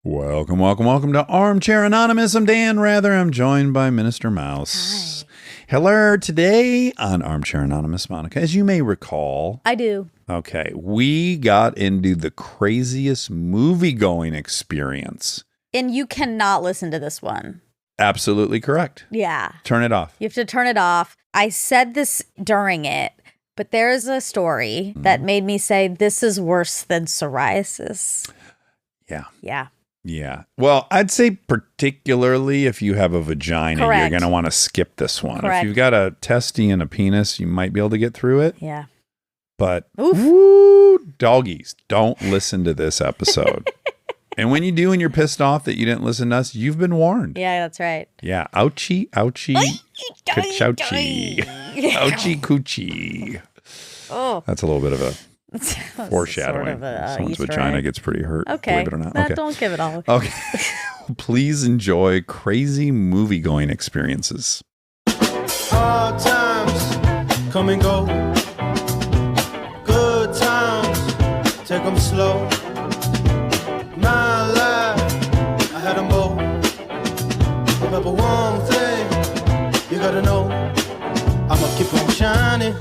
Welcome to Armchair Anonymous. I'm Dan Rather. I'm joined by Minister Mouse. Hi. Hello. Today on Armchair Anonymous, Monica, as you may recall. I do. Okay. We got into the craziest movie-going experience. And you cannot listen to this one. Absolutely correct. Yeah. Turn it off. You have to turn it off. I said this during it, but there's a story that made me say this is worse than psoriasis. Yeah. Yeah. Yeah. Well, I'd say particularly if you have a vagina, Correct. you're going to want to skip this one. Correct. If you've got a testy and a penis, you might be able to get through it. Yeah. But, Oof. woo, doggies, don't listen to this episode. And when you do and you're pissed off that you didn't listen to us, you've been warned. Yeah, that's right. Yeah. Ouchie, ka-chouchie. Ouchie, coochie. Oh. That's a little bit of a foreshadowing. Sort of a, Someone's Easter vagina egg. gets pretty hurt, Okay. believe it or not. Nah, Okay. don't give it all. Okay. Please enjoy crazy movie-going experiences. Hard times come and go. Good times, take them slow. My life, I had them both. But one thing you gotta know, I'ma keep on shining.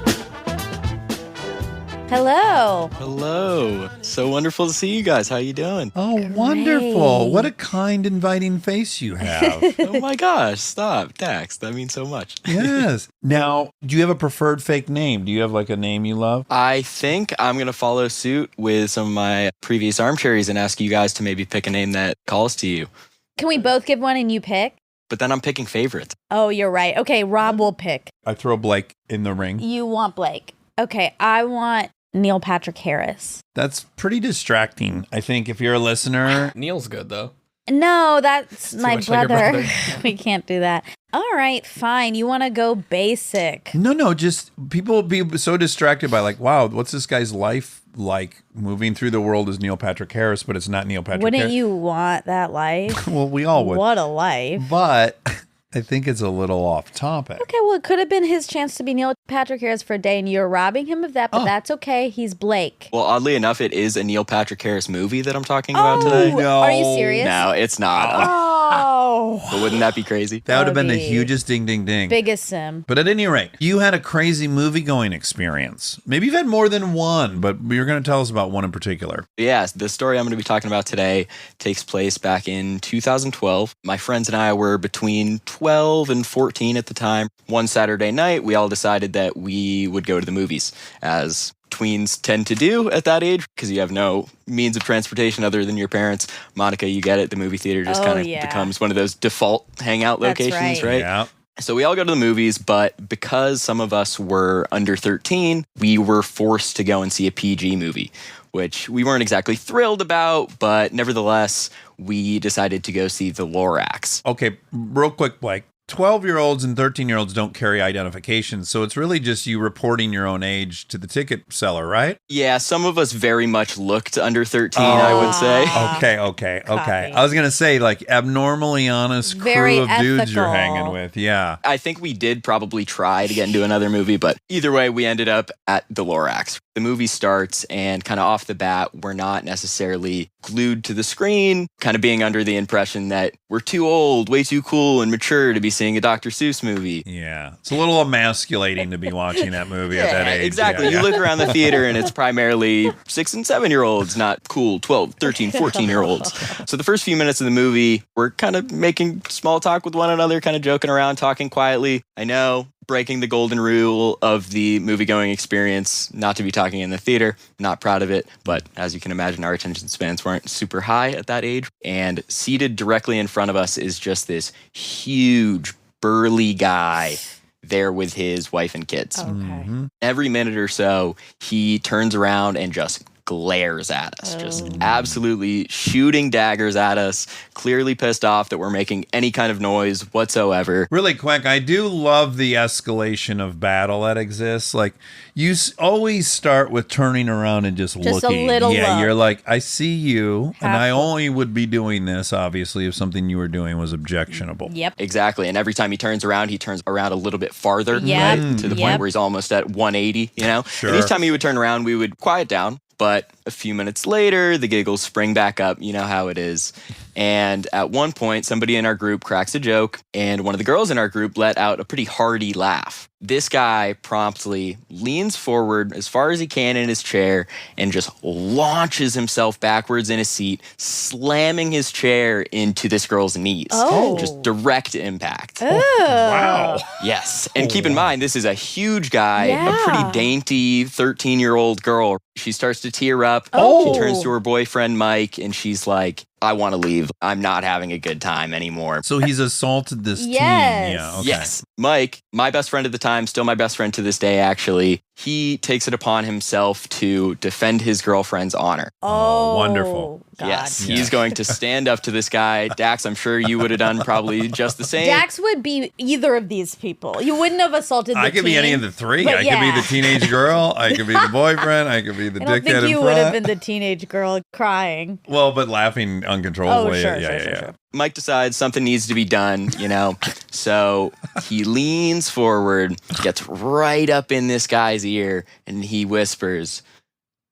Hello. Hello. So wonderful to see you guys. How you doing? Oh, wonderful. What a kind, inviting face you have. Oh my gosh, stop. Dax, that means so much. Yes. Now, do you have a preferred fake name? Do you have like a name you love? I think I'm going to follow suit with some of my previous Armcherries and ask you guys to maybe pick a name that calls to you. Can we both give one and you pick? But then I'm picking favorites. Oh, you're right. Okay, Rob will pick. I throw Blake in the ring. You want Blake. Okay, I want Neil Patrick Harris. That's pretty distracting. I think if you're a listener, Neil's good though. No, that's my much like your brother. brother. We can't do that. All right, fine. You want to go basic. no, just people will be so distracted by like, wow, what's this guy's life like moving through the world as Neil Patrick Harris, but it's not Neil Patrick Wouldn't Harris. you want that life? Well, we all would. What a life. But I think it's a little off topic. Okay, well, it could have been his chance to be Neil Patrick Harris for a day, and you're robbing him of that, but that's okay. He's Blake. Well, oddly enough, it is a Neil Patrick Harris movie that I'm talking about today. No. Are you serious? No, it's not. Oh. But wouldn't that be crazy? That would have been the That'd be hugest ding, ding, ding. Biggest sim. But at any rate, you had a crazy movie-going experience. Maybe you've had more than one, but you're going to tell us about one in particular. Yes, the story I'm going to be talking about today takes place back in 2012. My friends and I were between 12 and 14 at the time. One Saturday night, we all decided that we would go to the movies, as tweens tend to do at that age, because you have no means of transportation other than your parents. Monica, you get it. The movie theater just kind of becomes one of those default hangout That's locations, right? Yeah. So we all go to the movies, but because some of us were under 13, we were forced to go and see a PG movie, which we weren't exactly thrilled about, but nevertheless, we decided to go see The Lorax. Okay, real quick, Blake. 12-year-olds and 13-year-olds don't carry identification, so it's really just you reporting your own age to the ticket seller, right? Yeah, some of us very much looked under 13, I would say. Okay. Copy. I was going to say, like, abnormally honest Very crew of dudes you're ethical. hanging with. Yeah. I think we did probably try to get into another movie, but either way, we ended up at The Lorax. The movie starts, and kind of off the bat, we're not necessarily glued to the screen, kind of being under the impression that we're too old, way too cool and mature to be seeing a Dr. Seuss movie. Yeah. It's a little emasculating to be watching that movie at that age. Exactly. Yeah, You yeah. look around the theater and it's primarily 6 and 7-year-olds, not cool 12, 13, 14-year-olds. So the first few minutes of the movie, we're kind of making small talk with one another, kind of joking around, talking quietly. I know, breaking the golden rule of the movie-going experience, not to be talking in the theater. Not proud of it, but as you can imagine, our attention spans weren't super high at that age. And seated directly in front of us is just this huge, burly guy there with his wife and kids. Okay. Every minute or so, he turns around and just glares at us, just absolutely shooting daggers at us, clearly pissed off that we're making any kind of noise whatsoever. Really quick, I do love the escalation of battle that exists. Like, you always start with turning around and just Just a looking. little Yeah, look. you're like, I see you, and I Half- only would be doing this, obviously, if something you were doing was objectionable. Yep. Exactly. And every time he turns around a little bit farther, Yep. right? To the point Yep. where he's almost at 180, you know? Sure. And each time he would turn around, we would quiet down. But a few minutes later, the giggles spring back up. You know how it is. And at one point, somebody in our group cracks a joke, and one of the girls in our group let out a pretty hearty laugh. This guy promptly leans forward as far as he can in his chair and just launches himself backwards in his seat, slamming his chair into this girl's knees. Oh. Just direct impact. Wow. Yes. And keep in mind, this is a huge guy, Yeah. a pretty dainty 13-year-old girl. She starts to tear up. Oh. She turns to her boyfriend, Mike, and she's like, I want to leave. I'm not having a good time anymore. So he's assaulted this teen. Yes. Yeah. Okay. Yes. Mike, my best friend at the time, still my best friend to this day, actually, he takes it upon himself to defend his girlfriend's honor. Oh, wonderful. God. Yes. Yeah. He's going to stand up to this guy. Dax, I'm sure you would have done probably just the same. Dax would be either of these people. You wouldn't have assaulted the I could be teen, any of the three. but I could yeah. be the teenage girl. I could be the boyfriend. I could be the I don't dickhead think in you front. would have been the teenage girl crying. Well, but laughing uncontrollably. Oh, sure, yeah, sure, yeah, sure, yeah. sure. Mike decides something needs to be done, So he leans forward, gets right up in this guy's ear, and he whispers,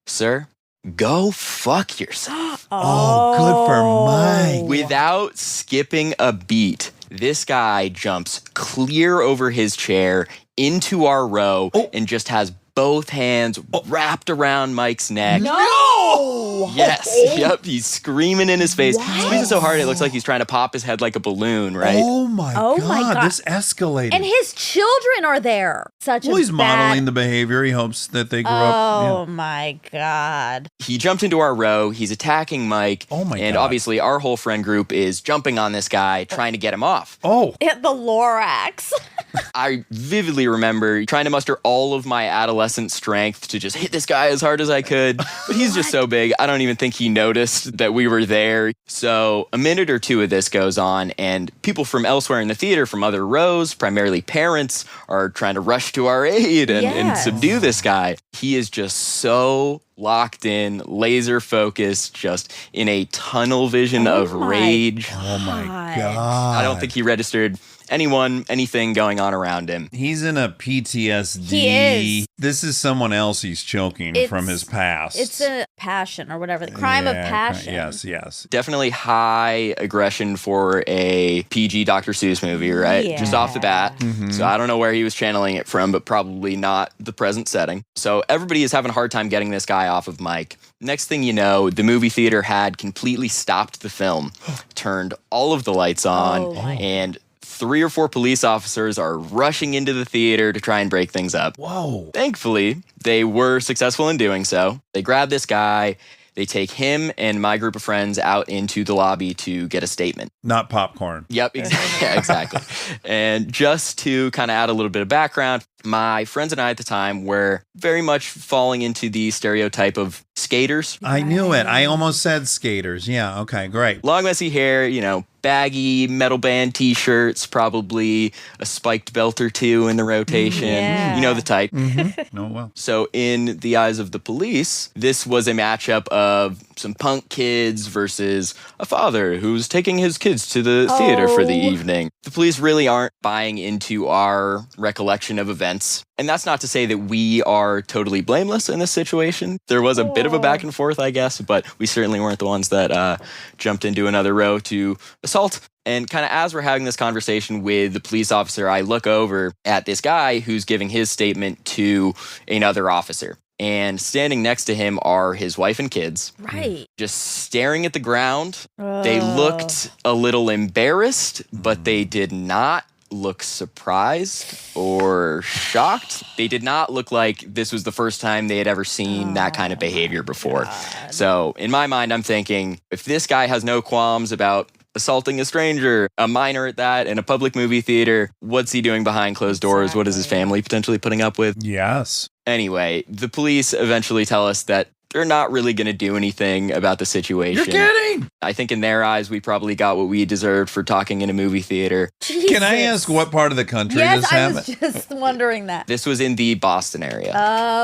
"Sir, go fuck yourself." Oh, good for Mike. Without skipping a beat, this guy jumps clear over his chair into our row and just has both hands wrapped around Mike's neck. No! Yes. Yep. He's screaming in his face. Squeezing so hard it looks like he's trying to pop his head like a balloon, right? Oh my Oh God. my God. This escalated. And his children are there. Such well, a he's modeling bad... the behavior. He hopes that they grow Oh up. my God. He jumped into our row. He's attacking Mike. Oh my And God. obviously our whole friend group is jumping on this guy, trying to get him off. Oh, Hit the Lorax. I vividly remember trying to muster all of my adolescent strength to just hit this guy as hard as I could. But he's just so big, I don't even think he noticed that we were there. So a minute or two of this goes on, and people from elsewhere in the theater, from other rows, primarily parents, are trying to rush to our aid and Yes. subdue this guy. He is just so locked in, laser focused, just in a tunnel vision of my rage. oh my God. God. I don't think he registered anything going on around him. He's in a PTSD. He is. This is someone else he's choking from his past. It's a passion or whatever. The crime of Yeah, passion. Yes. Definitely high aggression for a PG Dr. Seuss movie, right? Yeah. Just off the bat. Mhm. So I don't know where he was channeling it from, but probably not the present setting. So everybody is having a hard time getting this guy off of Mike. Next thing you know, the movie theater had completely stopped the film, turned all of the lights on, Oh my and 3 or 4 police officers are rushing into the theater to try and break things up. Whoa. Thankfully, they were successful in doing so. They grab this guy, they take him and my group of friends out into the lobby to get a statement. Not popcorn. Yep, exactly. Yeah, exactly. And just to kind of add a little bit of background, my friends and I at the time were very much falling into the stereotype of skaters. I knew it. I almost said skaters. Yeah. Okay. Great. Long, messy hair, baggy metal band t-shirts, probably a spiked belt or two in the rotation. Yeah. You know the type. Mm-hmm. No, well. So in the eyes of the police, this was a matchup of some punk kids versus a father who's taking his kids to the theater for the Oh. evening. The police really aren't buying into our recollection of events. And that's not to say that we are totally blameless in this situation. There was a bit of a back and forth, I guess, but we certainly weren't the ones that jumped into another row to assault. And kind of as we're having this conversation with the police officer, I look over at this guy who's giving his statement to another officer. And standing next to him are his wife and kids, Right. just staring at the ground. They looked a little embarrassed, but they did not look surprised or shocked. They did not look like this was the first time they had ever seen that kind of behavior before. So in my mind, I'm thinking, if this guy has no qualms about assaulting a stranger, a minor at that, in a public movie theater, what's he doing behind closed doors? What is his family potentially putting up with? Yes. Anyway, the police eventually tell us that they're not really going to do anything about the situation. You're kidding. I think in their eyes, we probably got what we deserved for talking in a movie theater. Can I ask what part of the country Yes, this I happened? was just wondering that. This was in the Boston area.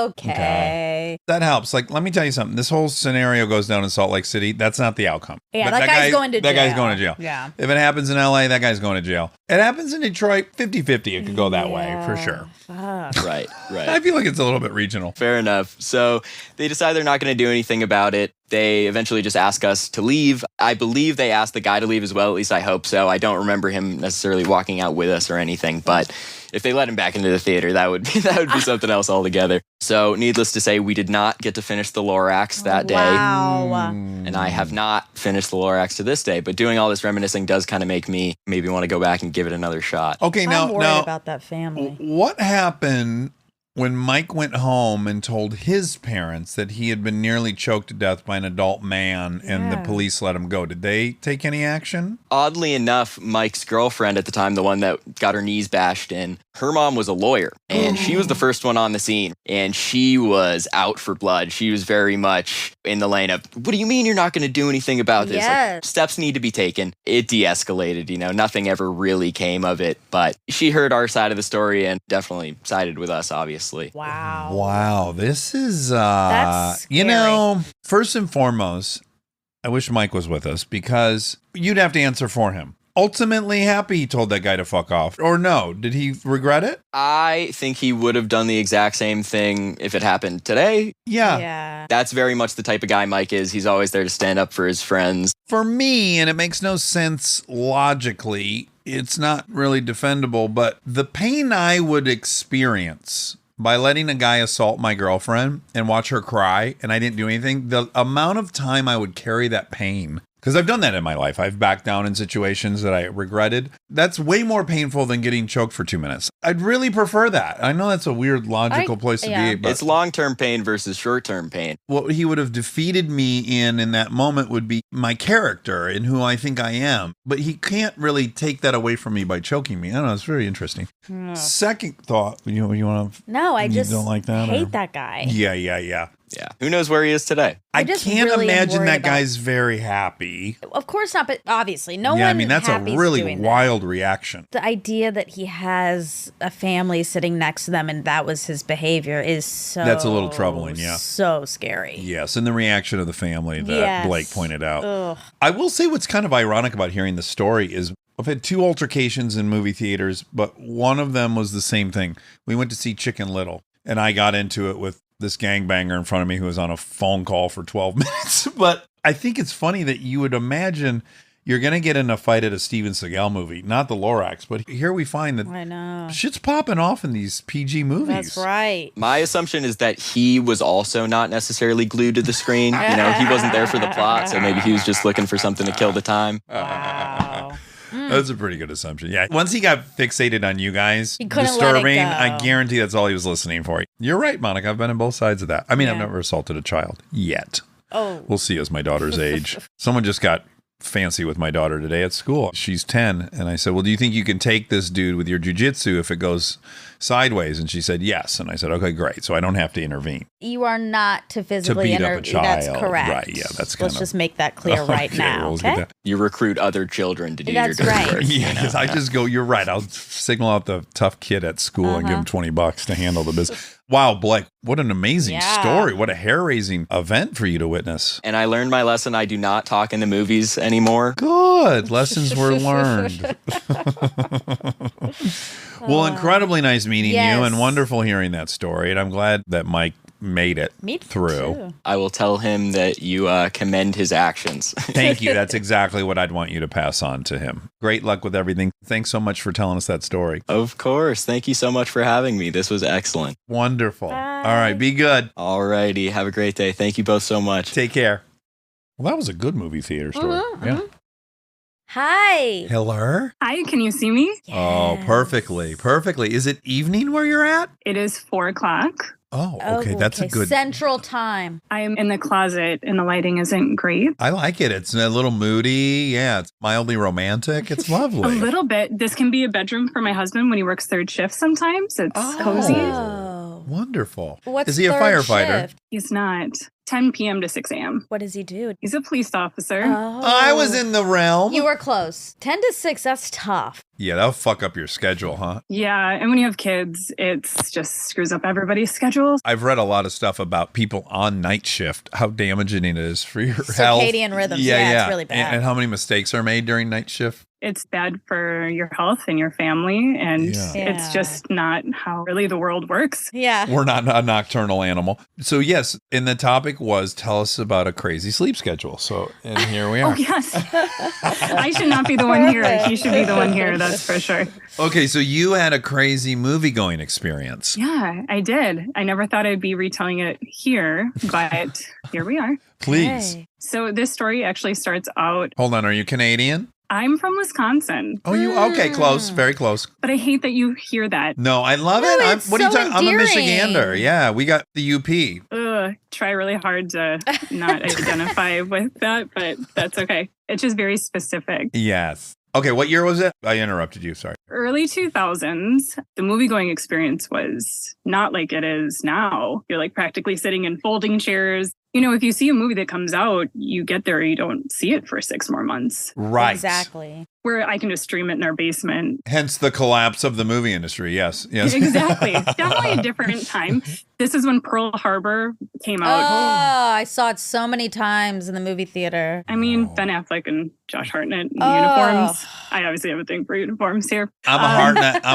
Okay. That helps. Like, let me tell you something. This whole scenario goes down in Salt Lake City. That's not the outcome. Yeah, But that guy's going to That guy's jail. going to jail. Yeah. If it happens in LA, that guy's going to jail. It happens in Detroit, 50-50. It could go that way for sure. Fuck. Right, I right. feel like it's a little bit regional. Fair enough. So they decide they're not not going to do anything about it. They eventually just ask us to leave. I believe they asked the guy to leave as well. At least I hope so. I don't remember him necessarily walking out with us or anything. But if they let him back into the theater, that would be something else altogether. So needless to say, we did not get to finish the Lorax that day. Wow. And I have not finished the Lorax to this day. But doing all this reminiscing does kind of make me maybe want to go back and give it another shot. Okay, I'm worried now, about that family. what happened when Mike went home and told his parents that he had been nearly choked to death by an adult man and the police let him go? Did they take any action? Oddly enough, Mike's girlfriend at the time, the one that got her knees bashed in, her mom was a lawyer, and she was the first one on the scene, and she was out for blood. She was very much in the lane of, what do you mean you're not going to do anything about this? Yes. Like, steps need to be taken. It de-escalated, nothing ever really came of it, but she heard our side of the story and definitely sided with us, obviously. Wow. Wow, this is, That's scary. first and foremost, I wish Mike was with us because you'd have to answer for him. Ultimately happy he told that guy to fuck off. Or no, did he regret it? I think he would have done the exact same thing if it happened today. Yeah. That's very much the type of guy Mike is. He's always there to stand up for his friends. For me, and it makes no sense logically, it's not really defendable, but the pain I would experience by letting a guy assault my girlfriend and watch her cry and I didn't do anything, the amount of time I would carry that pain, because I've done that in my life. I've backed down in situations that I regretted. That's way more painful than getting choked for 2 minutes. I'd really prefer that. I know that's a weird logical place to be. But it's long-term pain versus short-term pain. what he would have defeated me in that moment would be my character and who I think I am. But he can't really take that away from me by choking me. I don't know. It's very interesting. Second thought, you want to... No, I just don't like that, hate or- that guy. Yeah. Yeah. Who knows where he is today? I just can't really am imagine worried that about- guy's very happy. Of course not, but obviously no Yeah, one I mean, that's a happy's really doing that. wild reaction. The idea that he has a family sitting next to them and that was his behavior is so... That's a little troubling, yeah. So scary. Yes, and the reaction of the family that Yes. Blake pointed out. Ugh. I will say what's kind of ironic about hearing the story is I've had 2 altercations in movie theaters, but one of them was the same thing. We went to see Chicken Little, and I got into it with this gangbanger in front of me who was on a phone call for 12 minutes. But I think it's funny that you would imagine you're going to get in a fight at a Steven Seagal movie, not the Lorax, but here we find that I know. shit's popping off in these PG movies. That's right. My assumption is that he was also not necessarily glued to the screen. He wasn't there for the plot, so maybe he was just looking for something to kill the time. Wow. That's a pretty good assumption. Yeah. Once he got fixated on you guys, He couldn't let it disturbing, go. I guarantee that's all he was listening for. You're right, Monica. I've been on both sides of that. I mean, I've Yeah. never assaulted a child yet. Oh. We'll see as my daughter's age. Someone just got fancy with my daughter today at school. She's 10. And I said, well, do you think you can take this dude with your jujitsu if it goes sideways? And she said, yes. And I said, okay, great. So I don't have to intervene. You are not to physically beat up a intervene. That's child. correct. Right, yeah, that's Let's kind of- just make that clear right Okay, now. well, let's get Okay. that. You recruit other children to do That's your dirty right. work. Yeah, because I just go, you're right. I'll signal out the tough kid at school and give him $20 to handle the business. Wow, Blake, what an amazing Yeah. story. What a hair-raising event for you to witness. And I learned my lesson. I do not talk in the movies anymore. Good. Lessons were learned. Well, incredibly nice meeting you Yes. and wonderful hearing that story. And I'm glad that Mike made it Me through. too. I will tell him that you commend his actions. Thank you. That's exactly what I'd want you to pass on to him. Great luck with everything. Thanks so much for telling us that story. Of course. Thank you so much for having me. This was excellent. Wonderful. Bye. All right. Be good. Alrighty. Have a great day. Thank you both so much. Take care. Well, that was a good movie theater story. Yeah. Hi. Hello? Hi, can you see me? Oh, Yes. perfectly. Perfectly. Is it evening where you're at? It is 4 o'clock. Oh, okay. That's a good. Central time. I am in the closet and the lighting isn't great. I like it. It's a little moody. Yeah, it's mildly romantic. It's A lovely. little bit. This can be a bedroom for my husband when he works third shift sometimes. It's cozy. Oh. Wonderful. What's Is he a third firefighter? shift? He's not. 10 p.m. to 6 a.m. What does he do? He's a police officer. Oh. I was in the realm. You were close. 10 to 6, that's tough. Yeah, that'll fuck up your schedule, huh? Yeah, and when you have kids, it's just screws up everybody's schedules. I've read a lot of stuff about people on night shift, how damaging it is for your health. Circadian rhythms. Yeah, it's really bad. And how many mistakes are made during night shift. It's bad for your health and your family, and Yeah. Yeah. it's just not how really the world works. Yeah. We're not a nocturnal animal. So yes, and the topic was tell us about a crazy sleep schedule. So, and here we are. Oh, yes. I should not be the one here. He should be the one here, that's for sure. Okay, so you had a crazy movie going experience. Yeah, I did. I never thought I'd be retelling it here, but here we are. Please. Hey. So this story actually starts out, Hold on, are you Canadian? I'm from Wisconsin, Oh, you okay? Close, very close. but I hate that you hear that. No, I love No, it. it's What are you so talking? I'm a endearing. Michigander. Yeah, we got the UP. Ugh, try really hard to not identify with that, but that's okay. It's just very specific. Yes. Okay, what year was it? I interrupted you. Sorry. Early 2000s, the movie going experience was not like it is now. You're like practically sitting in folding chairs. You know, if you see a movie that comes out, you get there, you don't see it for 6 more months. Right. Exactly. Where I can just stream it in our basement. Hence the collapse of the movie industry. Yes. Yes. Exactly. Definitely a different time. This is when Pearl Harbor came Oh, out. I saw it so many times in the movie theater. I mean, Ben Affleck and Josh Hartnett in Oh. uniforms. I obviously have a thing for uniforms here. I'm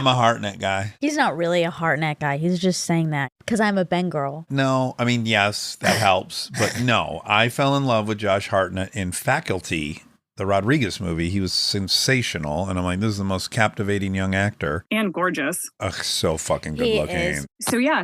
a Hartnett guy. He's not really a Hartnett guy. He's just saying that because I'm a Ben girl. No, I mean, yes, that helps. But no, I fell in love with Josh Hartnett in Faculty, the Rodriguez movie. He was sensational. And I'm like, this is the most captivating young actor. And gorgeous. Ugh, so fucking good He looking. is.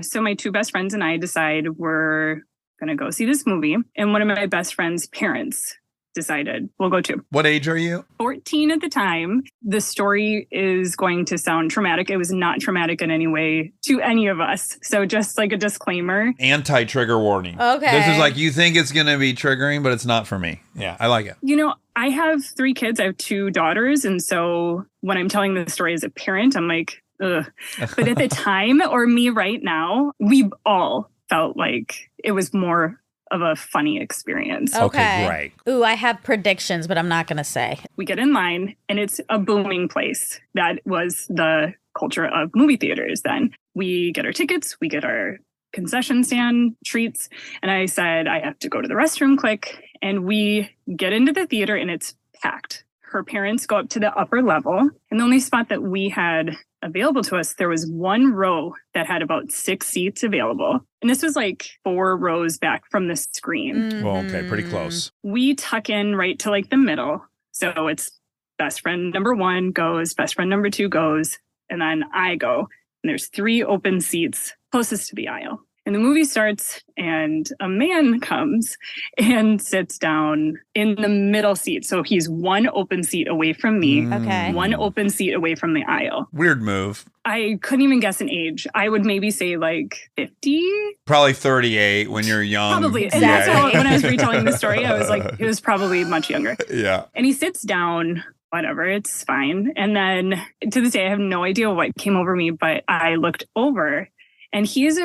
So my two best friends and I decide we're going to go see this movie. And one of my best friend's parents decided we'll go too. What age are you? 14 at the time. The story is going to sound traumatic. It was not traumatic in any way to any of us. So just like a disclaimer. Anti-trigger warning. Okay. This is like, you think it's going to be triggering, but it's not for me. Yeah, I like it. You know, I have 3 kids. I have 2 daughters. And so when I'm telling the story as a parent, I'm like, ugh. But at the time, or me right now, we all felt like it was more of a funny experience. Okay, great. Ooh, I have predictions, but I'm not going to say. We get in line and it's a booming place. That was the culture of movie theaters then. We get our tickets, we get our concession stand treats. And I said, I have to go to the restroom quick. And we get into the theater and it's packed. Her parents go up to the upper level. And the only spot that we had available to us, there was one row that had about 6 seats available. And this was like 4 rows back from the screen. Well, okay, pretty close. We tuck in right to like the middle. So it's best friend number 1 goes, best friend number 2 goes, and then I go. And there's 3 open seats closest to the aisle. And the movie starts and a man comes and sits down in the middle seat. So he's 1 open seat away from me, Okay. 1 open seat away from the aisle. Weird move. I couldn't even guess an age. I would maybe say like 50. Probably 38 when you're young. Probably. And Exactly. that's how, when I was retelling the story, I was like, he was probably much younger. Yeah. And he sits down, whatever, it's fine. And then to this day, I have no idea what came over me, but I looked over and he is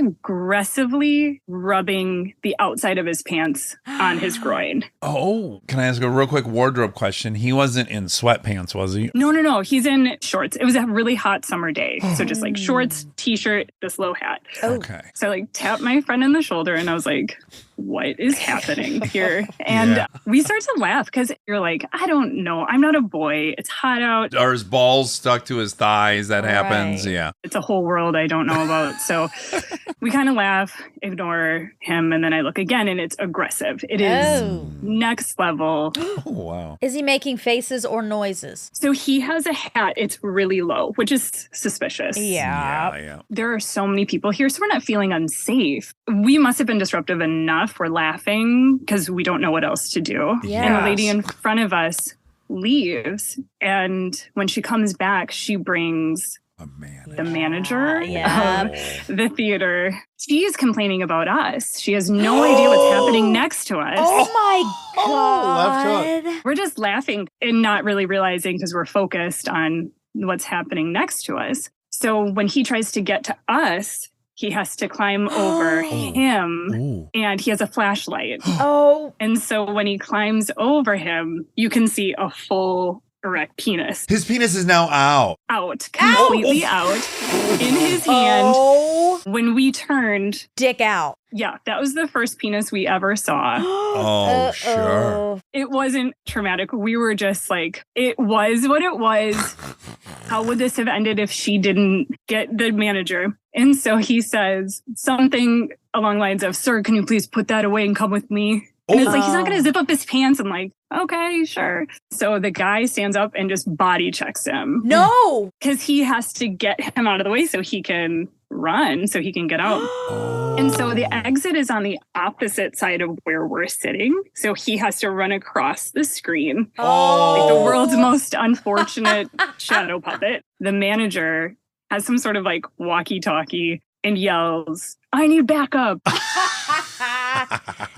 aggressively rubbing the outside of his pants on his groin. Oh, can I ask a real quick wardrobe question? He wasn't in sweatpants, was he? No. He's in shorts. It was a really hot summer day. So just like shorts, t-shirt, this low hat. Okay. So I like tapped my friend on the shoulder and I was like, what is happening here? And Yeah. we start to laugh because you're like, I don't know. I'm not a boy. It's hot out. Are his balls stuck to his thighs? That happens. Right. Yeah. It's a whole world I don't know about. So we kind of laugh, ignore him. And then I look again and it's aggressive. It is Oh. next level. Oh, wow. Is he making faces or noises? So he has a hat. It's really low, which is suspicious. Yeah. There are so many people here, so we're not feeling unsafe. We must have been disruptive enough. We're laughing because we don't know what else to do. And the Yes. lady in front of us leaves. And when she comes back, she brings A man. the manager Yeah. of the theater. She's complaining about us. She has no idea what's happening next to us. Oh my left God. We're just laughing and not really realizing because we're focused on what's happening next to us. So when he tries to get to us, he has to climb over him Ooh. and he has a flashlight. Oh, And so when he climbs over him, you can see a full erect penis His penis is now out. out, completely out in his hand. oh, When we turned, dick out. yeah, that was the first penis we ever saw. Oh, sure. It wasn't traumatic. We were just like, it was what it was. how would this have ended if she didn't get the manager? And so he says something along the lines of, sir, can you please put that away and come with me? And it's like, he's not going to zip up his pants. I'm like, okay, sure. So the guy stands up and just body checks him. No. Because he has to get him out of the way so he can run, so he can get out. And so the exit is on the opposite side of where we're sitting. So he has to run across the screen. Like the world's most unfortunate shadow puppet. The manager has some sort of like walkie-talkie and yells, I need backup.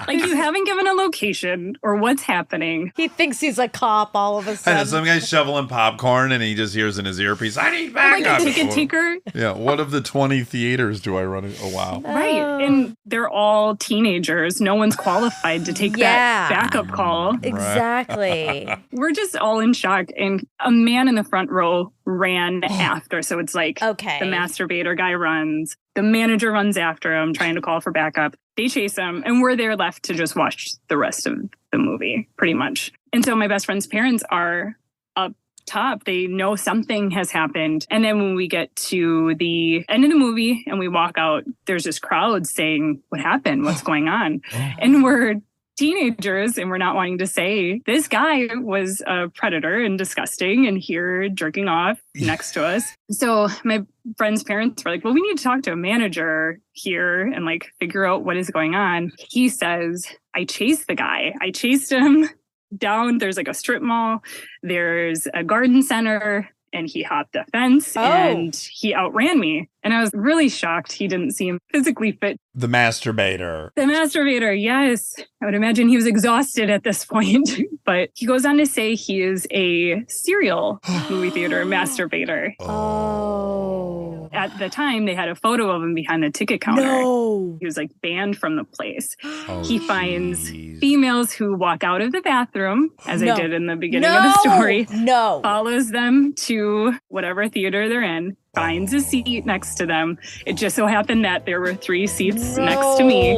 Like you haven't given a location or what's happening. He thinks he's a cop all of a I know sudden. some guy's shoveling popcorn and he just hears in his earpiece, I need Like backup. a ticket taker. Yeah, what of the 20 theaters do I run in? Oh, wow. Right. And they're all teenagers. No one's qualified to take that backup call. Exactly. We're just all in shock. And a man in the front row ran after. So it's like the masturbator guy runs. The manager runs after him, trying to call for backup. They chase him, and we're there left to just watch the rest of the movie, pretty much. And so my best friend's parents are up top. They know something has happened. And then when we get to the end of the movie and we walk out, there's this crowd saying, what happened? What's going on? And we're teenagers and we're not wanting to say this guy was a predator and disgusting and here jerking off next to us. So my friend's parents were like, well, we need to talk to a manager here and like figure out what is going on. He says, I chased the guy. I chased him down. There's like a strip mall. There's a garden center. And he hopped a fence and he outran me. And I was really shocked he didn't seem physically fit. The masturbator. The masturbator, yes. I would imagine he was exhausted at this point. But he goes on to say he is a serial movie theater masturbator. Oh. At the time, they had a photo of him behind the ticket counter. No. He was like banned from the place. Oh, he finds geez. females who walk out of the bathroom, as I did in the beginning of the story. No. Follows them to whatever theater they're in, finds a seat next to them. It just so happened that there were 3 seats next to me.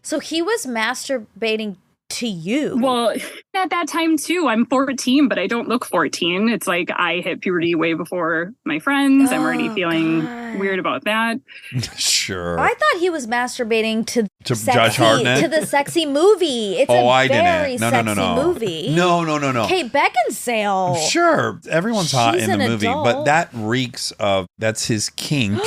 So he was masturbating to you. Well, at that time too, I'm 14, but I don't look 14. It's like I hit puberty way before my friends. I'm already feeling weird about that. Sure. I thought he was masturbating to Josh Hartnett? to the sexy movie. It's I very didn't. No. sexy movie. No. Kate Beckinsale. Sure. Everyone's hot She's in the an movie, adult. but that reeks of, that's his kink.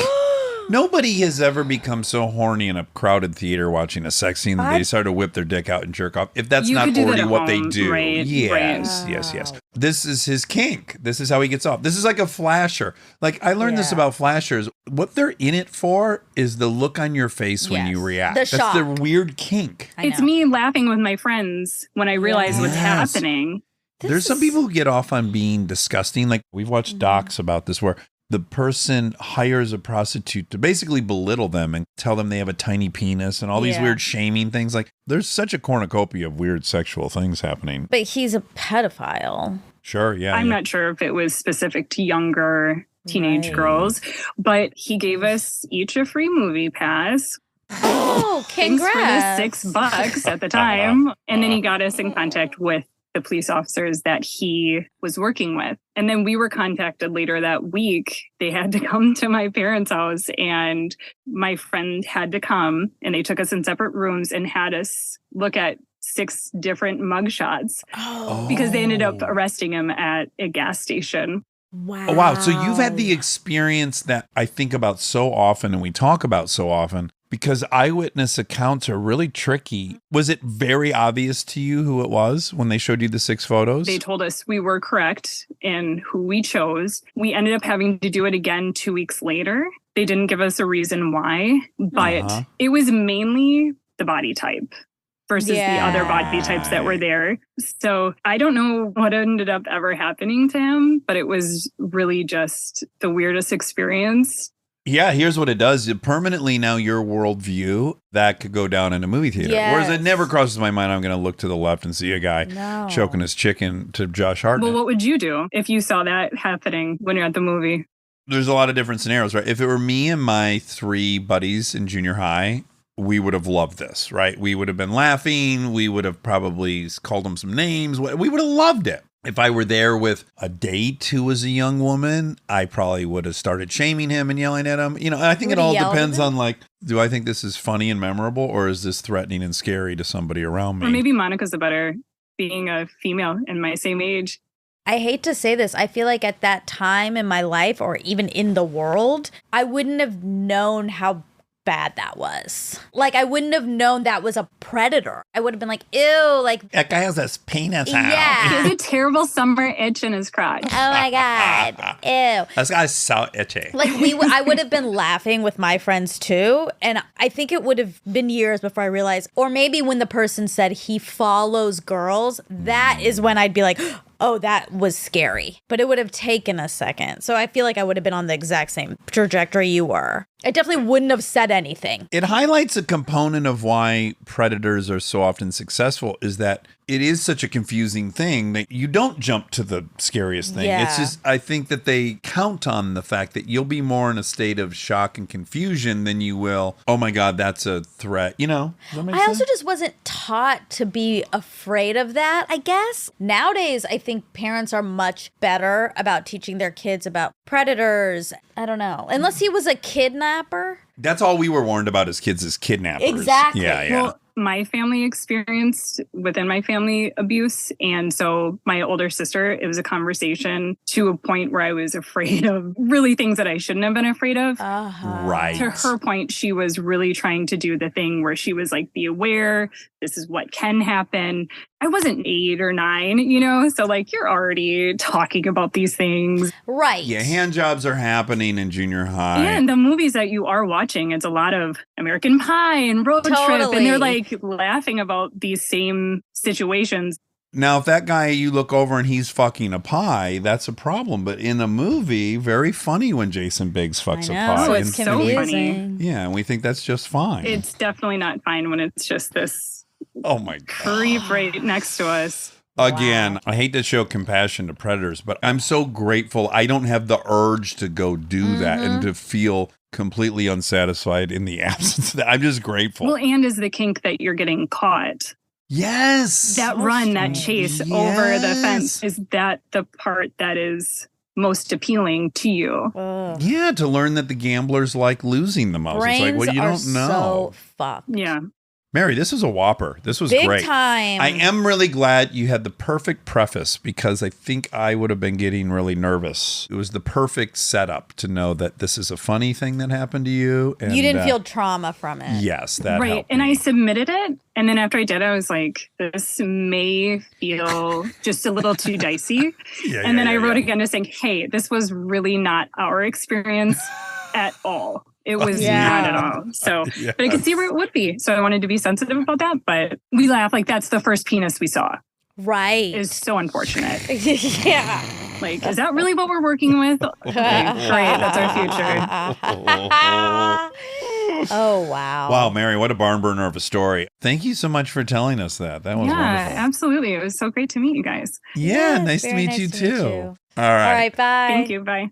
Nobody has ever become so horny in a crowded theater watching a sex scene that they start to whip their dick out and jerk off. If that's You not could do that already at what they home, do. right, Yes. This is his kink. This is how he gets off. This is like a flasher. Like, I learned this about flashers. What they're in it for is the look on your face when you react. The That's shock. their weird kink. It's me laughing with my friends when I realize what's Yes. happening. There's some people who get off on being disgusting. Like, we've watched docs about this where the person hires a prostitute to basically belittle them and tell them they have a tiny penis and all these weird shaming things. Like, there's such a cornucopia of weird sexual things happening. But he's a pedophile. Sure, yeah. I'm not sure if it was specific to younger teenage girls, but he gave us each a free movie pass. Oh, Thanks congrats. for the $6 at the time. And then he got us in contact with the police officers that he was working with. And then we were contacted later that week. They had to come to my parents' house and my friend had to come and they took us in separate rooms and had us look at 6 different mugshots because they ended up arresting him at a gas station. Wow. Oh, wow. So you've had the experience that I think about so often and we talk about so often because eyewitness accounts are really tricky. Was it very obvious to you who it was when they showed you the 6 photos? They told us we were correct in who we chose. We ended up having to do it again 2 weeks later. They didn't give us a reason why, but it was mainly the body type versus the other body types that were there. So I don't know what ended up ever happening to him, but it was really just the weirdest experience Yeah, here's what it does. It permanently now your worldview that could go down in a movie theater. Yes. Whereas it never crosses my mind I'm going to look to the left and see a guy choking his chicken to Josh Hartnett. Well, what would you do if you saw that happening when you're at the movie? There's a lot of different scenarios, right? If it were me and my 3 buddies in junior high, we would have loved this, right? We would have been laughing. We would have probably called them some names. We would have loved it. If I were there with a date who was a young woman, I probably would have started shaming him and yelling at him. You know, I think it all depends on like, do I think this is funny and memorable, or is this threatening and scary to somebody around me? Or maybe Monica's the better, being a female in my same age. I hate to say this. I feel like at that time in my life, or even in the world, I wouldn't have known how bad that was. Like, I wouldn't have known that was a predator. I would have been like, ew, like that guy has this penis out. Yeah. He has a terrible summer itch in his crotch. Oh my God. Ew. This guy's so itchy. Like I would have been laughing with my friends too. And I think it would have been years before I realized, or maybe when the person said he follows girls, that is when I'd be like, oh, that was scary. But it would have taken a second. So I feel like I would have been on the exact same trajectory you were. I definitely wouldn't have said anything. It highlights a component of why predators are so often successful is that it is such a confusing thing that you don't jump to the scariest thing. Yeah. It's just, I think that they count on the fact that you'll be more in a state of shock and confusion than you will, oh my God, that's a threat. You know, does that make I sense? also just wasn't taught to be afraid of that, I guess. Nowadays, I think parents are much better about teaching their kids about predators. I don't know. Unless he was a kidnapper. That's all we were warned about as kids is kidnappers. Exactly. Yeah. Well, my family experienced within my family abuse. And so my older sister, it was a conversation to a point where I was afraid of really things that I shouldn't have been afraid of. Right. To her point, she was really trying to do the thing where she was like, be aware, this is what can happen. I wasn't 8 or 9, you know? So like, you're already talking about these things. Right. Yeah, hand jobs are happening in junior high. Yeah, and the movies that you are watching, it's a lot of American Pie and Road Trip. And they're like laughing about these same situations. Now, if that guy, you look over and he's fucking a pie, that's a problem. But in a movie, very funny when Jason Biggs fucks a pie. Oh, it's And so confusing. funny. yeah, and we think that's just fine. It's definitely not fine when it's just this oh my God. creep right next to us. Again, I hate to show compassion to predators, but I'm so grateful I don't have the urge to go do that and to feel completely unsatisfied in the absence of that. I'm just grateful. Well, and is the kink that you're getting caught. Yes. That run, that chase over the fence, is that the part that is most appealing to you? Yeah, to learn that the gamblers like losing the most. Brains it's like, well, you are don't know. so fucked. Yeah. Mary, this is a whopper. This was Big great. time. I am really glad you had the perfect preface because I think I would have been getting really nervous. It was the perfect setup to know that this is a funny thing that happened to you. And you didn't feel trauma from it. Yes, that Right. helped And me. I submitted it. And then after I did, I was like, this may feel just a little too dicey. And then I wrote again just saying, hey, this was really not our experience at all. It was not at all. So, but I could see where it would be. So I wanted to be sensitive about that. But we laugh like that's the first penis we saw. Right. It's so unfortunate. yeah. Like, is that really what we're working with? Okay, great. That's our future. Oh, wow. Wow, Mary, what a barn burner of a story. Thank you so much for telling us that. That was Yeah, wonderful. absolutely. It was so great to meet you guys. Yeah, Yes, nice to very meet nice you to meet too. you. All right. All right, bye. Thank you. Bye.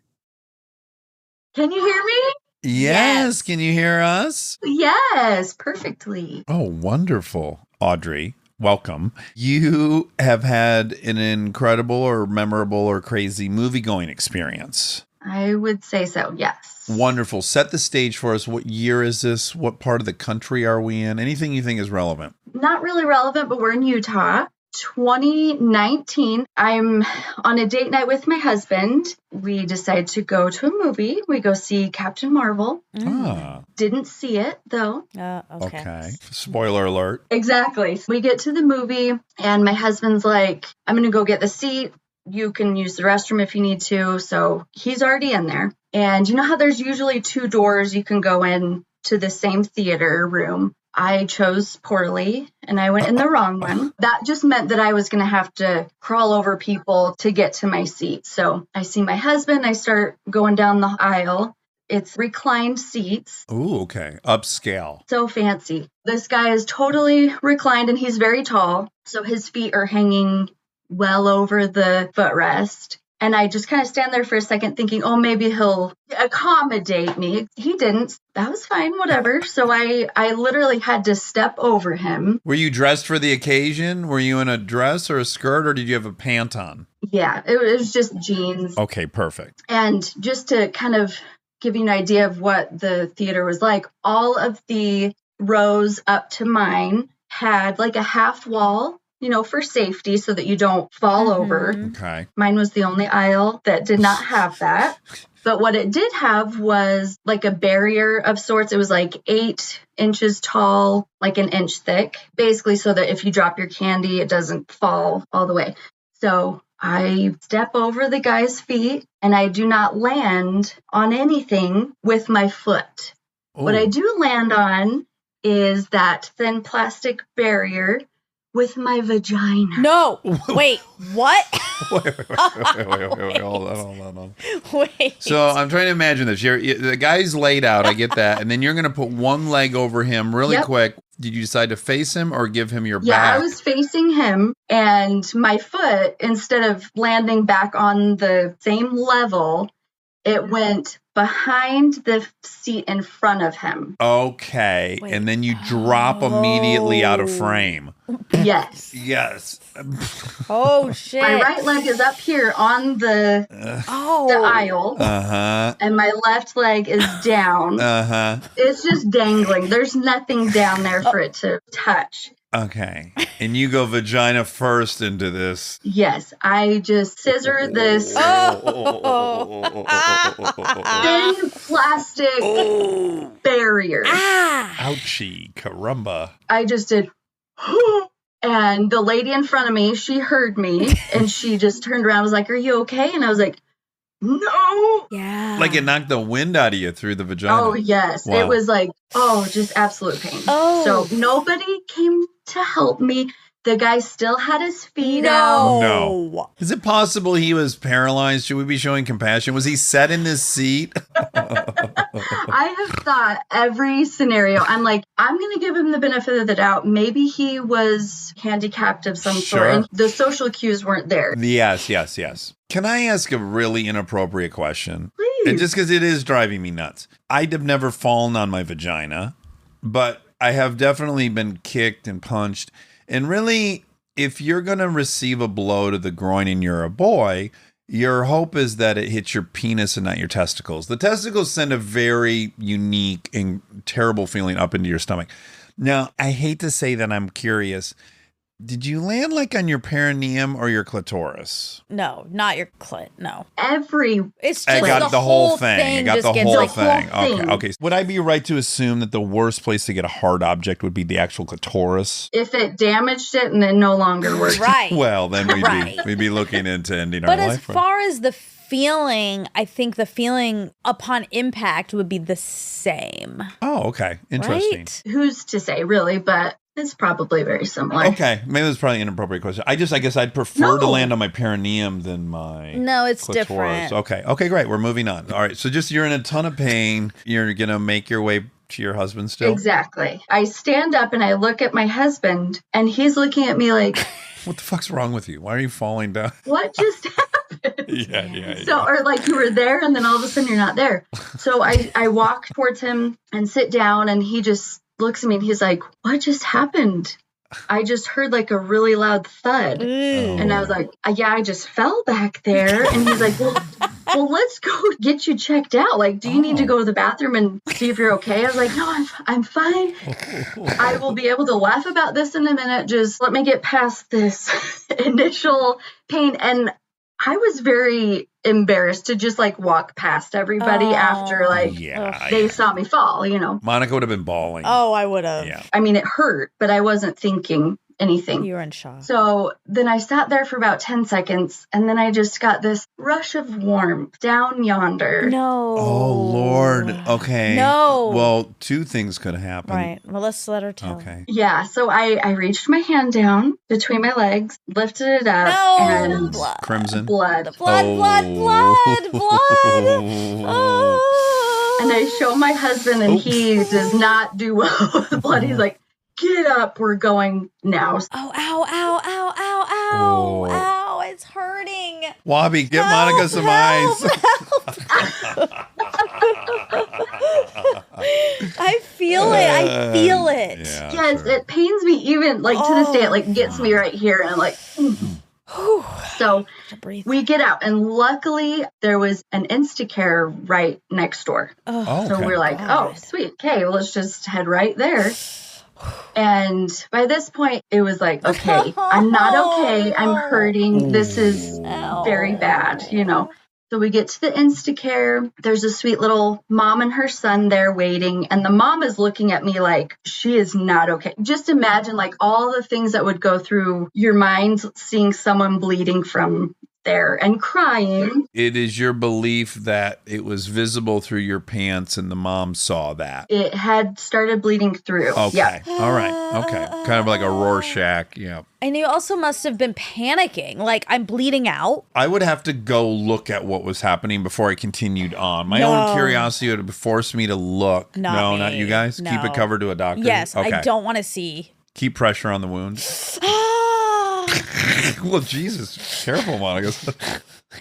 Can you hear me? Yes. Can you hear us? Yes, perfectly. Oh, wonderful. Audrey, welcome. You have had an incredible or memorable or crazy movie-going experience. I would say so, yes. Wonderful. Set the stage for us. What year is this? What part of the country are we in? Anything you think is relevant? Not really relevant, but we're in Utah. 2019, I'm on a date night with my husband. We decide to go to a movie. We go see Captain Marvel. Ah, Didn't see it, though. okay. Spoiler alert. Exactly. We get to the movie, and my husband's like, I'm going to go get the seat. You can use the restroom if you need to. So he's already in there. And you know how there's usually 2 doors you can go in to the same theater room? I chose poorly and I went in the wrong one. That just meant that I was going to have to crawl over people to get to my seat. So I see my husband. I start going down the aisle. It's reclined seats. Ooh, okay. Upscale. So fancy. This guy is totally reclined and he's very tall. So his feet are hanging well over the footrest. And I just kind of stand there for a second thinking, oh, maybe he'll accommodate me. He didn't. That was fine, whatever. So I literally had to step over him. Were you dressed for the occasion? Were you in a dress or a skirt, or did you have a pant on? Yeah, it was just jeans. Okay, perfect. And just to kind of give you an idea of what the theater was like, all of the rows up to mine had like a half wall, for safety so that you don't fall over. Okay. Mine was the only aisle that did not have that. But what it did have was like a barrier of sorts. It was like 8 inches tall, like an inch thick, basically so that if you drop your candy, it doesn't fall all the way. So I step over the guy's feet and I do not land on anything with my foot. Ooh. What I do land on is that thin plastic barrier with my vagina. No. Wait, what? Wait, hold on. Wait. So I'm trying to imagine this. The guy's laid out, I get that, and then you're going to put one leg over him really quick. Did you decide to face him or give him your back? Yeah, I was facing him, and my foot, instead of landing back on the same level, it went behind the seat in front of him. Okay. Wait. And then you drop immediately out of frame. Yes. Yes. Oh, shit. My right leg is up here on the aisle. Uh-huh. And my left leg is down. Uh-huh. It's just dangling. There's nothing down there for it to touch. Okay. And you go vagina first into this. Yes, I just scissor this thin plastic barrier. Ouchie, caramba. I just did, and the lady in front of me, she heard me, and she just turned around and was like, "Are you okay?" And I was like, "No." Yeah. Like it knocked the wind out of you through the vagina. Oh, yes. Wow. It was like, just absolute pain. Oh. So nobody came to help me. The guy still had his feet out. No. Is it possible he was paralyzed? Should we be showing compassion? Was he set in this seat? I have thought every scenario. I'm like, I'm going to give him the benefit of the doubt. Maybe he was handicapped of some sort. And the social cues weren't there. Yes. Can I ask a really inappropriate question? Please. And just because it is driving me nuts. I'd have never fallen on my vagina, but I have definitely been kicked and punched. And really, if you're going to receive a blow to the groin and you're a boy, your hope is that it hits your penis and not your testicles. The testicles send a very unique and terrible feeling up into your stomach. Now, I hate to say that I'm curious. Did you land like on your perineum or your clitoris? No, not your clit. No. It's just I got the whole thing. I got the whole thing. thing. Okay. Would I be right to assume that the worst place to get a hard object would be the actual clitoris? If it damaged it and then no longer worked. Right. Well, then we'd be looking into ending our But life. as far as the feeling, I think the feeling upon impact would be the same. Oh, okay. Interesting. Right? Who's to say, really? But it's probably very similar. Okay, maybe that's probably an inappropriate question. I guess I'd prefer to land on my perineum than my No, it's clitoris. different. Okay, great. We're moving on. All right, so just you're in a ton of pain. You're gonna make your way to your husband still. Exactly. I stand up and I look at my husband, and he's looking at me like, What the fuck's wrong with you? Why are you falling down? "What just happened?" Yeah. So, or like you were there, and then all of a sudden you're not there. So I walk towards him and sit down, and he just looks at me and he's like, "What just happened?" I just heard like a really loud thud. And I was like, "Yeah, I just fell back there." And he's like, well, let's go get you checked out. Like, do you need to go to the bathroom and see if you're okay? I was like, "No, I'm fine. I will be able to laugh about this in a minute. Just let me get past this initial pain." And I was very embarrassed to just like walk past everybody after they saw me fall, Monica would have been bawling. Oh, I would have. Yeah. I mean, it hurt, but I wasn't thinking anything. You were in shock. So then I sat there for about 10 seconds, and then I just got this rush of warmth down yonder. No. Oh, Lord. Okay. No. Well, two things could happen. Right. Well, let's let her tell. Okay. Yeah, so I reached my hand down between my legs, lifted it up, No. and Crimson. blood. Blood. Oh. Oh. And I show my husband, and he does not do well with blood. He's like, get up, we're going now. Oh, ow, ow, ow, ow, ow, ow, it's hurting. Wobby, get Monica some ice. I feel it. I feel it. Yeah, Yes, sure. it pains me even like to this day. It like gets me right here, and I'm like, So Breathe. we get out, and luckily there was an Instacare right next door. Oh, So okay. we're like, oh, sweet. Okay, well, let's just head right there. And by this point, it was like, okay, I'm not okay. I'm hurting. This is very bad, you know. So we get to the Instacare. There's a sweet little mom and her son there waiting. And the mom is looking at me like she is not okay. Just imagine like all the things that would go through your mind seeing someone bleeding from there and crying. It is your belief that it was visible through your pants and the mom saw that. It had started bleeding through. Okay. Yeah. All right. Okay. Kind of like a Rorschach. Yeah. And you also must have been panicking. Like, I'm bleeding out. I would have to go look at what was happening before I continued on. My No. own curiosity would have forced me to look. Not Not me. you guys? No. Keep it covered to a doctor? Yes, Okay. I don't want to see. Keep pressure on the wound. Well, Jesus. Careful, Monica.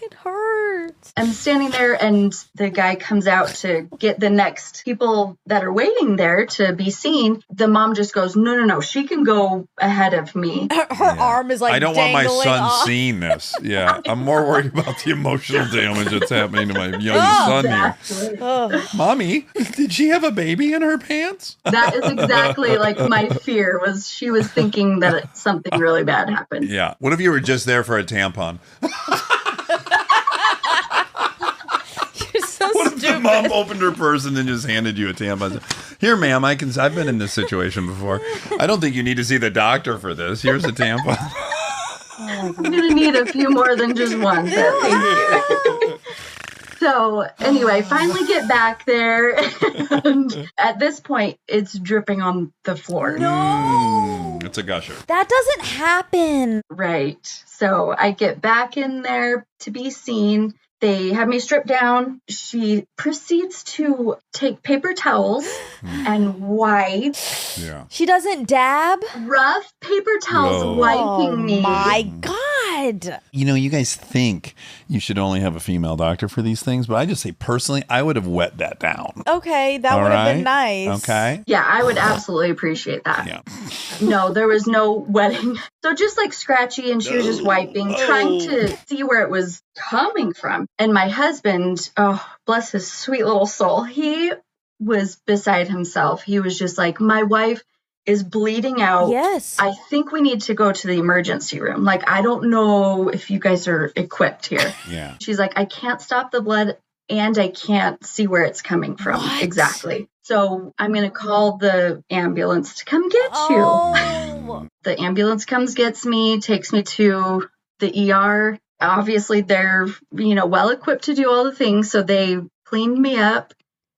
It hurts. I'm standing there, and the guy comes out to get the next people that are waiting there to be seen. The mom just goes, no, she can go ahead of me. Her arm is like I don't want my dangling son off. seeing this. Yeah. I'm more worried about the emotional damage that's happening to my young son here. Exactly. Mommy, did she have a baby in her pants? That is exactly like my fear was she was thinking that something really bad happened. Yeah. What if you were just there for a tampon? You're so What if the stupid. mom opened her purse and then just handed you a tampon? Here, ma'am, I've been in this situation before. I don't think you need to see the doctor for this. Here's a tampon. I'm going to need a few more than just one. But thank you. So anyway, finally get back there. And at this point, it's dripping on the floor. It's a gusher. That doesn't happen. Right. So I get back in there to be seen. They have me stripped down. She proceeds to take paper towels and wipe, Yeah. She doesn't dab. rough paper towels Whoa. wiping me. My God. You know, you guys think you should only have a female doctor for these things, but I just say personally, I would have wet that down. Okay, that All would have been right? nice. Okay. Yeah, I would absolutely appreciate that. Yeah. No, there was no wetting. So just like scratchy, and she was just wiping, trying to see where it was coming from. And my husband, oh, bless his sweet little soul, he was beside himself. He was just like, my wife is bleeding out. Yes. I think we need to go to the emergency room. Like, I don't know if you guys are equipped here. Yeah. She's like, I can't stop the blood and I can't see where it's coming from. What? Exactly. So I'm going to call the ambulance to come get you. Oh. The ambulance comes, gets me, takes me to the ER. Obviously, they're, well equipped to do all the things. So they cleaned me up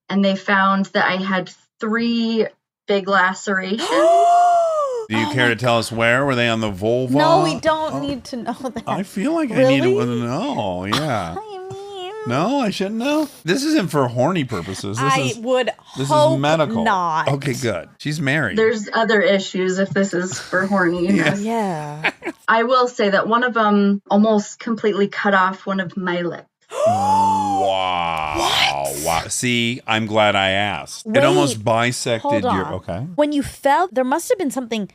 and they found that I had 3 big lacerations. Do you care to tell us where? Were they on the vulva? No, we don't need to know that. I feel like I Really? need to know. Yeah. What do you mean? No, I shouldn't know. This isn't for horny purposes. I would This hope is medical. not. Okay, good. She's married. There's other issues if this is for horny. Yeah. I will say that one of them almost completely cut off one of my lips. Wow. Wow. See, I'm glad I asked. Wait, it almost bisected Hold your. on. Okay. When you fell, there must have been something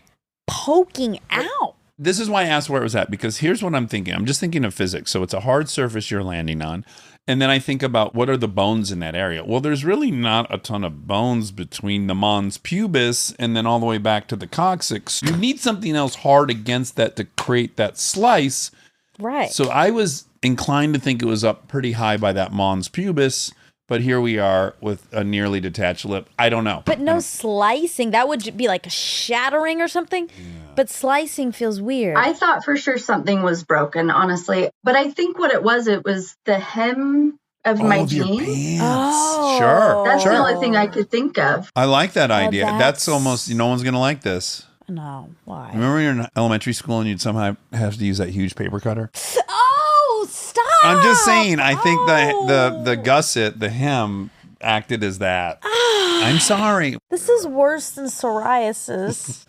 poking out. This is why I asked where it was at, because here's what I'm thinking. I'm just thinking of physics. So it's a hard surface you're landing on. And then I think about what are the bones in that area? Well, there's really not a ton of bones between the mons pubis and then all the way back to the coccyx. You need something else hard against that to create that slice. Right. So I was inclined to think it was up pretty high by that mons pubis, but here we are with a nearly detached lip. I don't know. But no slicing. That would be like a shattering or something. But slicing feels weird. I thought for sure something was broken, honestly. But I think what it was the hem of my Of your jeans. pants. Oh. Sure. That's sure. the only thing I could think of. I like that idea. that's- That's almost, no one's going to like this. No. Why? Remember you're in elementary school and you'd somehow have to use that huge paper cutter? Oh, stop. I'm just saying, I think Oh. the gusset, the hem, acted as that. I'm sorry. This is worse than psoriasis.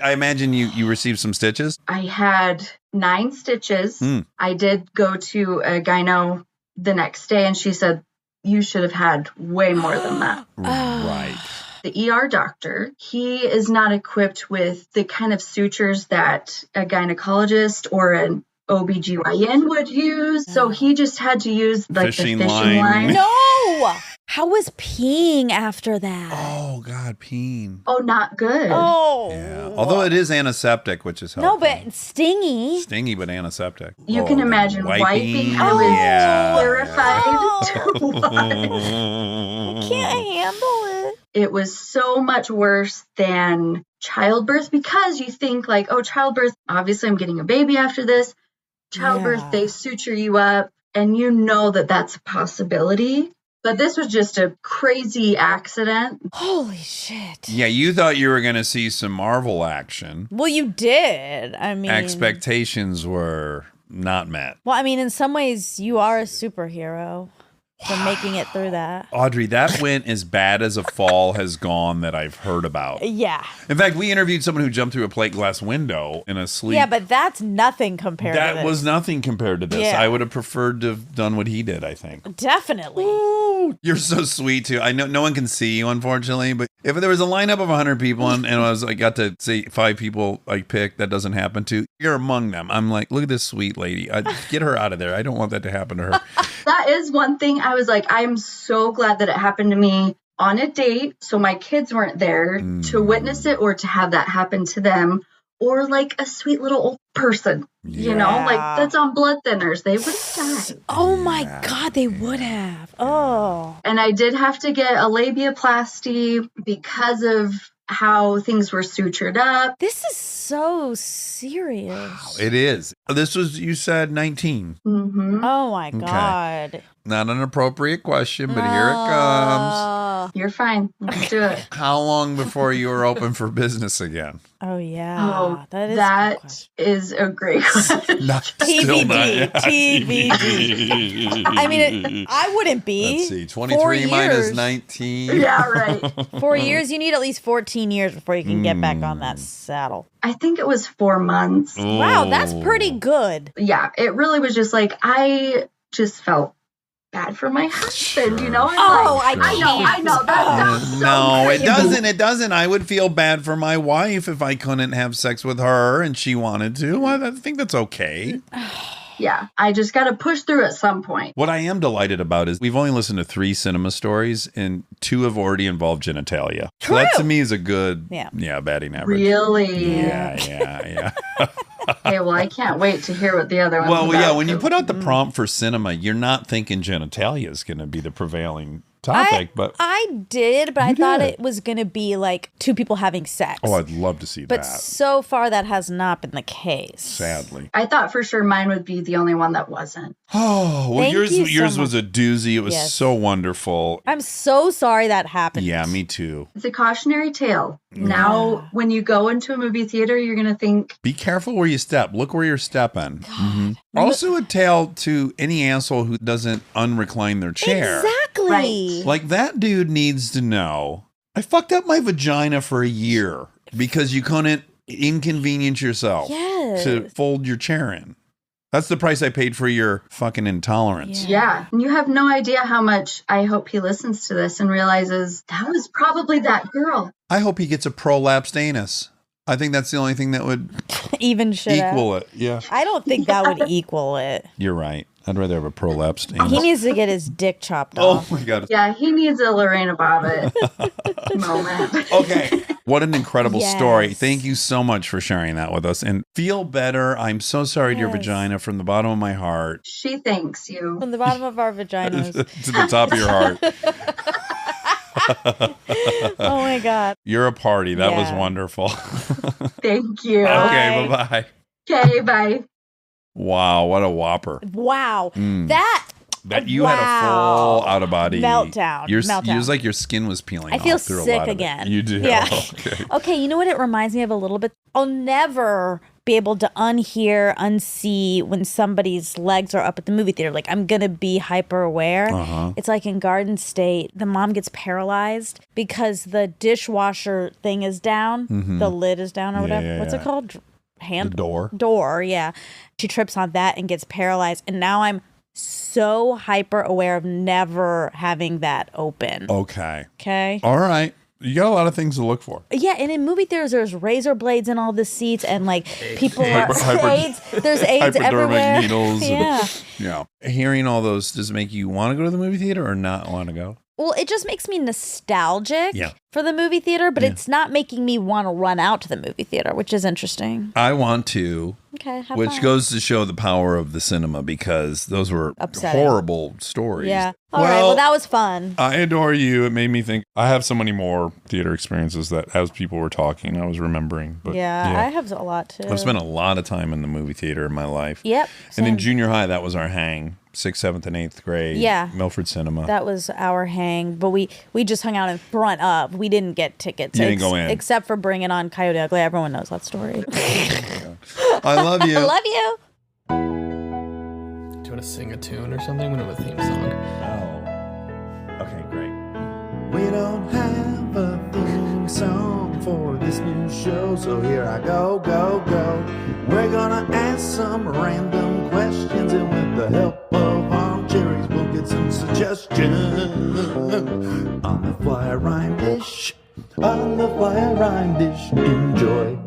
I imagine you received some stitches. I had 9 stitches. I did go to a gyno the next day, and she said, you should have had way more than that. Right. The ER doctor, he is not equipped with the kind of sutures that a gynecologist or an OBGYN would use. So he just had to use like Fishing the fishing line. No! How was peeing after that? Oh, God, peeing. Oh, not good. Oh. Yeah. Although it is antiseptic, which is helpful. No, but stingy. Stingy, but antiseptic. You can imagine wiping. I was terrified. I can't handle it. It was so much worse than childbirth because you think like, oh, childbirth, obviously I'm getting a baby after this. Childbirth, they suture you up and you know that that's a possibility. But this was just a crazy accident. Holy shit. Yeah, you thought you were going to see some Marvel action. Well, you did. I mean, Expectations were not met. well, I mean, in some ways, you are a superhero for making it through that. Audrey, that went as bad as a fall has gone that I've heard about. Yeah. In fact, we interviewed someone who jumped through a plate glass window in a sleep. Yeah, but that's nothing compared to that this. was nothing compared to this. Yeah. I would have preferred to have done what he did, I think. Definitely. Ooh, you're so sweet, too. I know no one can see you, unfortunately, but if there was a lineup of 100 people and I got to say 5 people I picked, that doesn't happen to, you're among them. I'm like, look at this sweet lady. Get her out of there. I don't want that to happen to her. That is one thing I was like, I'm so glad that it happened to me on a date. So my kids weren't there to witness it or to have that happen to them. Or like a sweet little old person, you know, like that's on blood thinners. They would have died. Oh my God, they would have. Oh. And I did have to get a labiaplasty because of how things were sutured up. This is so serious. It is. This was, you said, 19. Mm-hmm. Oh my God. Not an appropriate question, but here it comes. You're fine. Let's do it. How long before you were open for business again? Oh yeah. Oh, that is that is a great question. TBD. TBD. I mean, I wouldn't be. Let's see. 23 minus 19. Yeah, right. 4 years. You need at least 14 years before you can get back on that saddle. I think it was 4 months. Wow, that's pretty good. Yeah, it really was just like, I just felt bad for my husband, you know? I know. That sounds so No, it crazy. doesn't. It doesn't. I would feel bad for my wife if I couldn't have sex with her and she wanted to. I think that's okay. Yeah, I just got to push through at some point. What I am delighted about is we've only listened to 3 cinema stories and 2 have already involved genitalia. So that to me is a good, batting average. Really? Yeah. Okay, well, I can't wait to hear what the other one's Well, about. yeah, when you put out the prompt for cinema, you're not thinking genitalia is going to be the prevailing topic, but I did, but I thought did. it was going to be like 2 people having sex. oh, I'd love to see but that. so far that has not been the case. Sadly. I thought for sure mine would be the only one that wasn't. Oh, well, Thank you so yours was much. a doozy. It was Yes. so wonderful. I'm so sorry that happened. Yeah, me too. It's a cautionary tale. Now, when you go into a movie theater, you're going to think, Be careful where you step. Look where you're stepping. Mhm. Also, a tale to any asshole who doesn't unrecline their chair. Exactly. Right. Like, that dude needs to know, I fucked up my vagina for a year because you couldn't inconvenience yourself Yes. to fold your chair in. That's the price I paid for your fucking intolerance. yeah. And you have no idea how much I hope he listens to this and realizes that was probably that girl. I hope he gets a prolapsed anus. I think that's the only thing that would Even shit out. equal it. Yeah. I don't think that would equal it. You're right. I'd rather have a prolapsed anus. He needs to get his dick chopped Oh off. my God. Yeah, he needs a Lorena Bobbitt moment. Okay. What an incredible Yes. story. Thank you so much for sharing that with us. And feel better. I'm so sorry to your Yes. vagina from the bottom of my heart She thanks you. From the bottom of our vaginas. to the top of your heart. Oh my God. You're a party. That was Yeah. wonderful. Thank you. Okay, bye-bye. Okay, bye. Wow, what a whopper. Wow. Mm. That That you had a full out of body meltdown. It was like your skin was peeling I feel off through a sick lot of it. again. You do. Yeah. Okay. Okay, you know what it reminds me of a little bit? I'll never be able to unhear, unsee when somebody's legs are up at the movie theater. Like, I'm going to be hyper aware. It's like in Garden State, the mom gets paralyzed because the dishwasher thing is down. The lid is down or whatever. What's it called? The door. Yeah. She trips on that and gets paralyzed. And now I'm so hyper aware of never having that open. Okay. All right. You got a lot of things to look for. Yeah, and in movie theaters, there's razor blades in all the seats, and like people are AIDS. There's AIDS everywhere. Needles. Yeah. Yeah. Hearing all those, does it make you want to go to the movie theater or not want to go? Well, it just makes me nostalgic Yeah. for the movie theater, but it's not making me want to run out to the movie theater, which is interesting. I want to. Okay, have Which fun. goes to show the power of the cinema, because those were Upsetting. horrible stories. Yeah. All right. Well, that was fun. I adore you. It made me think. I have so many more theater experiences that as people were talking, I was remembering. But I have a lot too. I've spent a lot of time in the movie theater in my life. Yep. And in same. junior high, that was our hang. 6th, 7th, and 8th grade. Yeah. Milford Cinema. That was our hang, but we just hung out in front of. We didn't get tickets. You didn't go in. Except for bringing on Coyote Ugly. Everyone knows that story. I love you. I love you. Do you want to sing a tune or something? We don't have a theme song. Oh. Okay, great. We don't have a theme song for this new show, so here I go, go, go. We're gonna ask some random questions, and with the help of Armcherries, we'll get some suggestions. On the fly rhyme dish, on the fly rhyme dish, enjoy.